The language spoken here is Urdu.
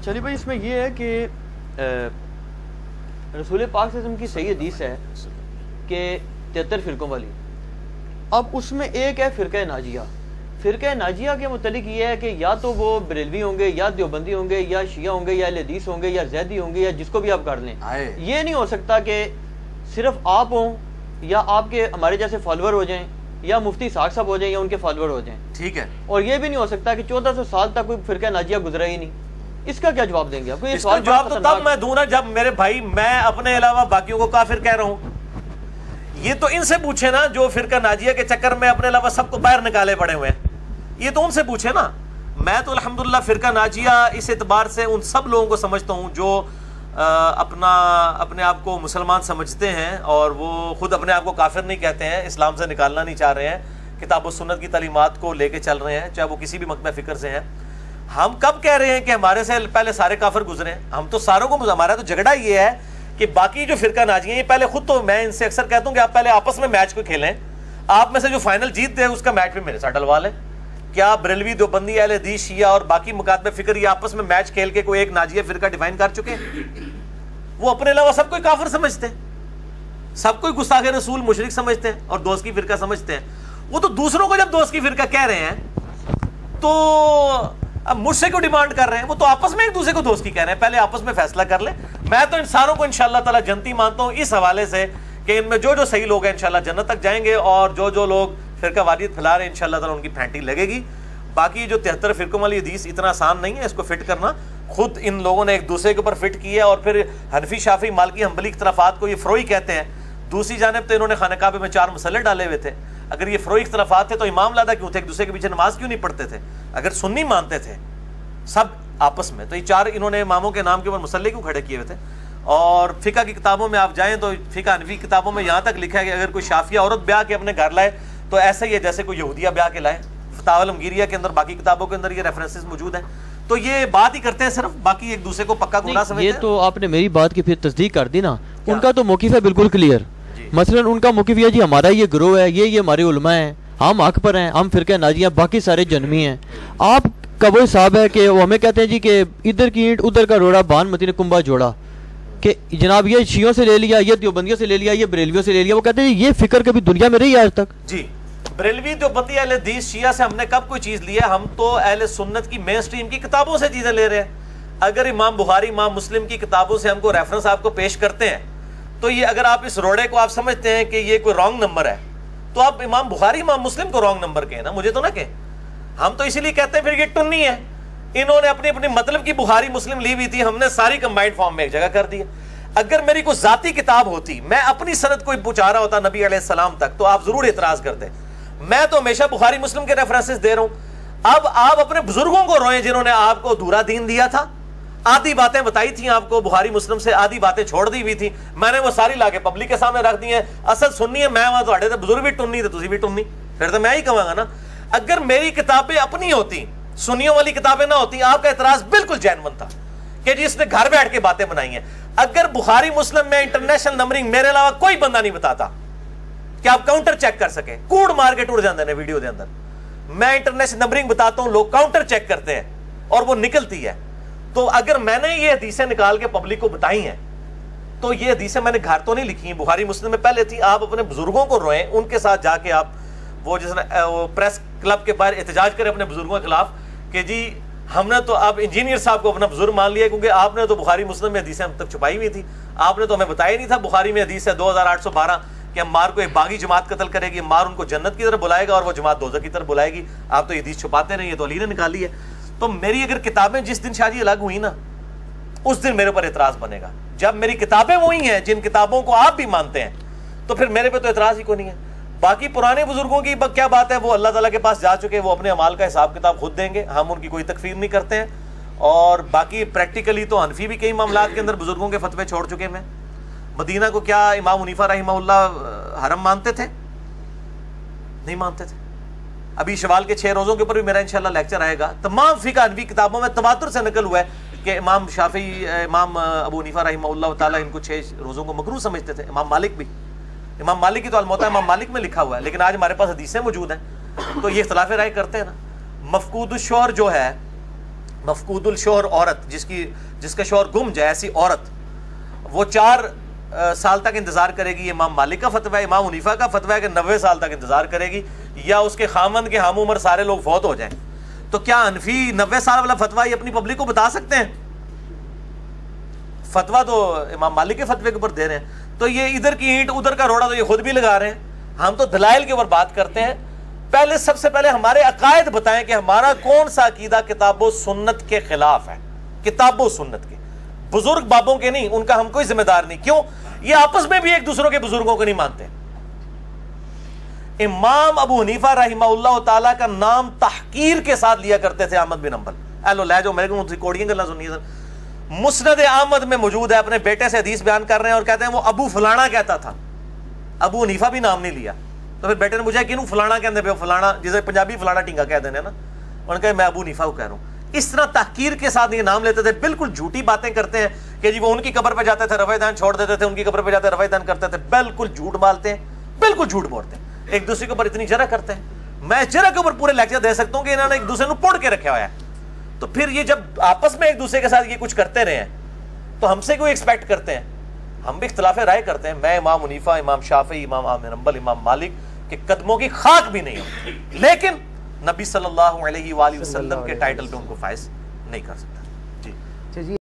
چلیے بھائی اس میں یہ ہے کہ رسول پاک صلی اللہ علیہ وسلم کی صحیح حدیث ہے کہ 73 فرقوں والی. اب اس میں ایک ہے فرقہ ناجیہ. فرقہ ناجیہ کے متعلق یہ ہے کہ یا تو وہ بریلوی ہوں گے یا دیوبندی ہوں گے یا شیعہ ہوں گے یا اہل حدیث ہوں گے یا زیدی ہوں گے یا جس کو بھی آپ کر لیں. یہ نہیں ہو سکتا کہ صرف آپ ہوں یا آپ کے ہمارے جیسے فالوور ہو جائیں یا مفتی اسحاق صاحب ہو جائیں یا ان کے فالوور ہو جائیں. ٹھیک ہے. اور یہ بھی نہیں ہو سکتا کہ 1400 سال تک کوئی فرقہ ناجیہ گزرا ہی نہیں. اس کا کیا جواب دیں گے آپ؟ اس کا جواب تو تب میں دوں نا جب میرے بھائی میں اپنے علاوہ باقیوں کو کافر کہہ رہا ہوں. یہ تو ان سے پوچھے نا جو فرقہ ناجیہ کے چکر میں اپنے علاوہ سب کو باہر نکالے پڑے ہوئے ہیں. یہ تو ان سے پوچھے نا. میں تو الحمدللہ فرقہ ناجیہ اس اعتبار سے ان سب لوگوں کو سمجھتا ہوں جو اپنے آپ کو مسلمان سمجھتے ہیں اور وہ خود اپنے آپ کو کافر نہیں کہتے ہیں, اسلام سے نکالنا نہیں چاہ رہے ہیں, کتاب و سنت کی تعلیمات کو لے کے چل رہے ہیں, چاہے وہ کسی بھی مکتبہ فکر سے ہیں. ہم کب کہہ رہے ہیں کہ ہمارے سے پہلے سارے کافر گزرے ہیں؟ ہم تو ساروں کو, ہمارا تو جھگڑا یہ ہے کہ باقی جو فرقہ ناجی ہیں یہ پہلے خود, تو میں ان سے اکثر کہتا ہوں کہ آپ پہلے آپس میں میچ کو کھیلیں, آپ میں سے جو فائنل جیت دے اس کا میچ بھی میرے ساتھ ڈلوا لیں. کیا بریلوی, دیوبندی, اہل حدیث, شیعہ اور باقی مکاتبہ فکر یہ آپس میں میچ کھیل کے کوئی ایک ناجیہ فرقہ ڈیفائن کر چکے ہیں؟ وہ اپنے علاوہ سب کوئی کافر سمجھتے ہیں, سب کوئی گستاخ رسول مشرک سمجھتے ہیں اور دوست کی فرقہ سمجھتے ہیں. وہ تو دوسروں کو جب دوست کی فرقہ کہہ رہے ہیں تو اب مجھ سے کیوں ڈیمانڈ کر رہے ہیں؟ وہ تو آپس میں ایک دوسرے کو دوست کی کہہ رہے ہیں, پہلے آپس میں فیصلہ کر لیں. میں تو ان ساروں کو انشاءاللہ تعالی جنتی مانتا ہوں اس حوالے سے کہ ان میں جو جو صحیح لوگ ہیں انشاءاللہ جنت تک جائیں گے, اور جو جو لوگ فرقہ واریت پھیلا رہے ہیں انشاءاللہ تعالی ان کی پھینٹی لگے گی. باقی جو 73 فرقوں والی حدیث اتنا آسان نہیں ہے اس کو فٹ کرنا, خود ان لوگوں نے ایک دوسرے کے اوپر فٹ کی ہے. اور پھر حنفی, شافعی, مالکی, حنبلی اختلافات کو یہ فروئی کہتے ہیں. دوسری جانب تو انہوں نے خانہ کعبہ میں 4 مسلے ڈالے ہوئے تھے. اگر یہ فروئی اختلافات تھے تو امام لادا کیوں تھے؟ ایک دوسرے کے پیچھے نماز کیوں نہیں پڑھتے تھے اگر سنی مانتے تھے سب آپس میں؟ تو یہ 4 انہوں نے اماموں کے نام کے اوپر مسلے کیوں کھڑے کیے ہوئے تھے؟ اور فقہ کی کتابوں میں آپ جائیں تو فقہ حنفی کتابوں میں یہاں تک لکھا ہے کہ اگر کوئی شافعیہ عورت بیاہ کے اپنے گھر لائے تو ایسا ہی ہے جیسے کوئی یہودیہ بیاہ کے لائے. فتاوی الامگیریہ کے اندر, باقی کتابوں کے اندر یہ ریفرنسز موجود ہیں. تو یہ بات ہی کرتے ہیں صرف, باقی ایک دوسرے کو پکا گناہ سمجھتے ہیں. یہ تو آپ نے میری بات کی پھر تصدیق کر دی نا. ان کا تو موقف ہے بالکل کلیئر. مثلا ان کا موقف یہ جی ہمارا یہ گروہ ہے, یہ ہمارے علماء ہیں, ہم حق پر ہیں, ہم فرقہ ناجی ہیں, باقی سارے جنمی ہیں. آپ کا وہ حساب ہے کہ وہ ہمیں کہتے ہیں جی کہ ادھر کی اینٹ ادھر کا روڑا, بان متی نے کنبا جوڑا, کہ جناب یہ شیعوں سے لے لیا, یہ دیوبندیوں سے لے لیا, یہ بریلویوں سے لے لیا. وہ کہتے ہیں یہ فکر کبھی دنیا میں رہی ہے آج تک؟ جی بریلوی, دیوبندی, اہل حدیث, شیعہ سے ہم نے کب کوئی چیز لی ہے؟ ہم تو اہل سنت کی مین سٹریم کی کتابوں سے چیزیں لے رہے ہیں. اگر امام بخاری, امام مسلم کی کتابوں سے ہم کو ریفرنس آپ کو پیش کرتے ہیں تو یہ اگر آپ اس روڑے کو آپ سمجھتے ہیں کہ یہ کوئی رانگ نمبر ہے تو آپ امام بخاری, امام مسلم کو رانگ نمبر کہیں نا, مجھے تو نہ کہیں. ہم تو اسی لیے کہتے ہیں پھر یہ ٹنی ہے. انہوں نے اپنی اپنی مطلب کی بخاری مسلم لی ہوئی تھی, ہم نے ساری کمبائنڈ فارم میں ایک جگہ کر دی. اگر میری کوئی ذاتی کتاب ہوتی, میں اپنی سند کو پہنچا رہا ہوتا نبی علیہ السلام تک, تو آپ ضرور اعتراض کرتے. میں تو ہمیشہ بخاری مسلم کے ریفرنسز دے رہا ہوں. اب آپ اپنے بزرگوں کو روئیں جنہوں نے آپ کو ادھورا دین دیا تھا, آدھی باتیں بتائی تھیں آپ کو بخاری مسلم سے, آدھی باتیں چھوڑ دی ہوئی تھی, میں نے وہ ساری لا کے پبلک کے سامنے رکھ دی ہیں. اصل سننی ہے میں, وہاں تھوڑے تے بزرگ بھی ٹنی تے تسی بھی ٹنی, پھر تو میں ہی کہوں گا نا. اگر میری کتابیں اپنی ہوتی, سنیوں والی کتابیں نہ ہوتی, آپ کا اعتراض بالکل جینون تھا کہ جس نے گھر بیٹھ کے باتیں بنائی ہیں. اگر بخاری مسلم میں انٹرنیشنل نمبرنگ میرے علاوہ کوئی بندہ نہیں بتاتا کہ آپ کاؤنٹر چیک کر سکیں, کوڑ مار کے ٹوٹ جاندے ہیں ویڈیو دے اندر. میں انٹرنیشنل نمبرنگ بتاتا ہوں, لوگ کاؤنٹر چیک کرتے ہیں اور وہ نکلتی ہے. تو اگر میں نے یہ حدیثیں نکال کے پبلک کو بتائی ہیں تو یہ حدیثیں میں نے گھر تو نہیں لکھی ہیں, بخاری مسلم میں پہلے تھی. آپ اپنے بزرگوں کو روئیں, ان کے ساتھ جا کے آپ وہ جس پریس کلب کے باہر احتجاج کریں اپنے بزرگوں کے خلاف کہ جی ہم نے تو, آپ انجینئر صاحب کو اپنا بزرگ مان لیا کیونکہ آپ نے تو بخاری مسلم میں حدیثیں ہم تک چھپائی ہوئی تھی, آپ نے تو ہمیں بتایا نہیں تھا بخاری میں حدیث ہے 2812 کہ عمار کو ایک باغی جماعت قتل کرے گی, عمار ان کو جنت کی طرف بلائے گا اور وہ جماعت دوزخ کی طرف بلائے گی. آپ تو یہ حدیث چھپاتے نہیں, یہ تو علی نے نکالی ہے. تو میری اگر کتابیں جس دن شاہ جی الگ ہوئی نا, اس دن میرے پر اعتراض بنے گا. جب میری کتابیں وہی ہیں جن کتابوں کو آپ بھی مانتے ہیں تو پھر میرے پہ تو اعتراض ہی کو نہیں ہے. باقی پرانے بزرگوں کی کیا بات ہے, وہ اللہ تعالیٰ کے پاس جا چکے, وہ اپنے اعمال کا حساب کتاب خود دیں گے, ہم ان کی کوئی تکفیر نہیں کرتے ہیں. اور باقی پریکٹیکلی تو حنفی بھی کئی معاملات کے اندر بزرگوں کے فتوے چھوڑ چکے ہیں. مدینہ کو کیا امام حنیفہ رحمہ اللہ حرم مانتے تھے؟ نہیں مانتے تھے. ابھی شوال کے 6 روزوں کے اوپر بھی میرا انشاءاللہ لیکچر آئے گا. تمام فقہ حنفی کتابوں میں تواتر سے نقل ہوا ہے کہ امام شافعی, امام ابو حنیفہ رحمہ اللہ تعالیٰ ان کو 6 روزوں کو مکروہ سمجھتے تھے. امام مالک بھی, امام مالک کی تو الموطا امام مالک میں لکھا ہوا ہے, لیکن آج ہمارے پاس حدیثیں موجود ہیں تو یہ اختلاف رائے کرتے ہیں نا. مفقود الشعور جو ہے مفقود الشوہر عورت جس کا شوہر گم جائے، ایسی عورت وہ 4 سال تک انتظار کرے گی. امام مالک کا فتویٰ ہے، امام حنیفہ کا فتویٰ ہے کہ 90 سال تک انتظار کرے گی، یا اس کے خامند کے ہم عمر سارے لوگ فوت ہو جائیں. تو کیا حنفی 90 سال والا فتویٰ یہ اپنی پبلک کو بتا سکتے ہیں؟ فتویٰ تو امام مالک کے فتوے کے اوپر دے رہے ہیں. تو یہ ادھر کی اینٹ ادھر کا روڑا تو یہ خود بھی لگا رہے ہیں. ہم تو دلائل کے اوپر بات کرتے ہیں. پہلے سب سے پہلے ہمارے عقائد بتائیں کہ ہمارا کون سا عقیدہ کتاب و سنت کے خلاف ہے. کتاب و سنت کے، بزرگ بابوں کے نہیں، ان کا ہم کوئی ذمہ دار نہیں. کیوں؟ یہ آپس میں بھی ایک دوسروں کے بزرگوں کو نہیں مانتے. امام ابو حنیفہ رحمہ اللہ تعالیٰ کا نام تحقیر کے ساتھ لیا کرتے تھے احمد بن حنبل. ایلو لے جو میرے کو ریکارڈنگ کرنا سنیے سر. مسند احمد میں موجود ہے، اپنے بیٹے سے حدیث بیان کر رہے ہیں اور کہتے ہیں وہ ابو فلانا کہتا تھا. ابو حنیفہ بھی نام نہیں لیا. تو پھر بیٹے نے مجھے کینوں فلانا کہتے پہ فلانا، جسے پنجابی فلانا ٹینگا کہہ دینے نا، انہوں نے کہا میں ابو حنیفہ کو کہہ رہا ہوں. اس طرح تحقیر کے ساتھ یہ نام لیتے تھے. بالکل جھوٹی باتیں کرتے ہیں کہ جی وہ ان کی قبر پہ جاتے تھے رفع دان چھوڑ دیتے تھے، ان کی قبر پہ جاتے رفع دان کرتے تھے. بالکل جھوٹ مالتے ہیں، بالکل جھوٹ بولتے ہیں. ایک دوسرے کے اوپر اتنی جرح کرتے ہیں. میں جرح کے اوپر پورے لیکچر دے سکتا ہوں کہ انہوں نے ایک دوسرے کو پوڑ کے رکھا ہوا ہے. تو پھر یہ جب آپس میں ایک دوسرے کے ساتھ یہ کچھ کرتے رہے ہیں تو ہم سے کوئی ایکسپیکٹ کرتے ہیں؟ ہم بھی اختلاف رائے کرتے ہیں. میں امام حنیفہ، امام شافعی، امام احمد بن حنبل، امام مالک کے قدموں کی خاک بھی نہیں ہوں، لیکن نبی صلی اللہ علیہ وآلہ وسلم کے ٹائٹل پہ ان کو فائز نہیں کر سکتا. جی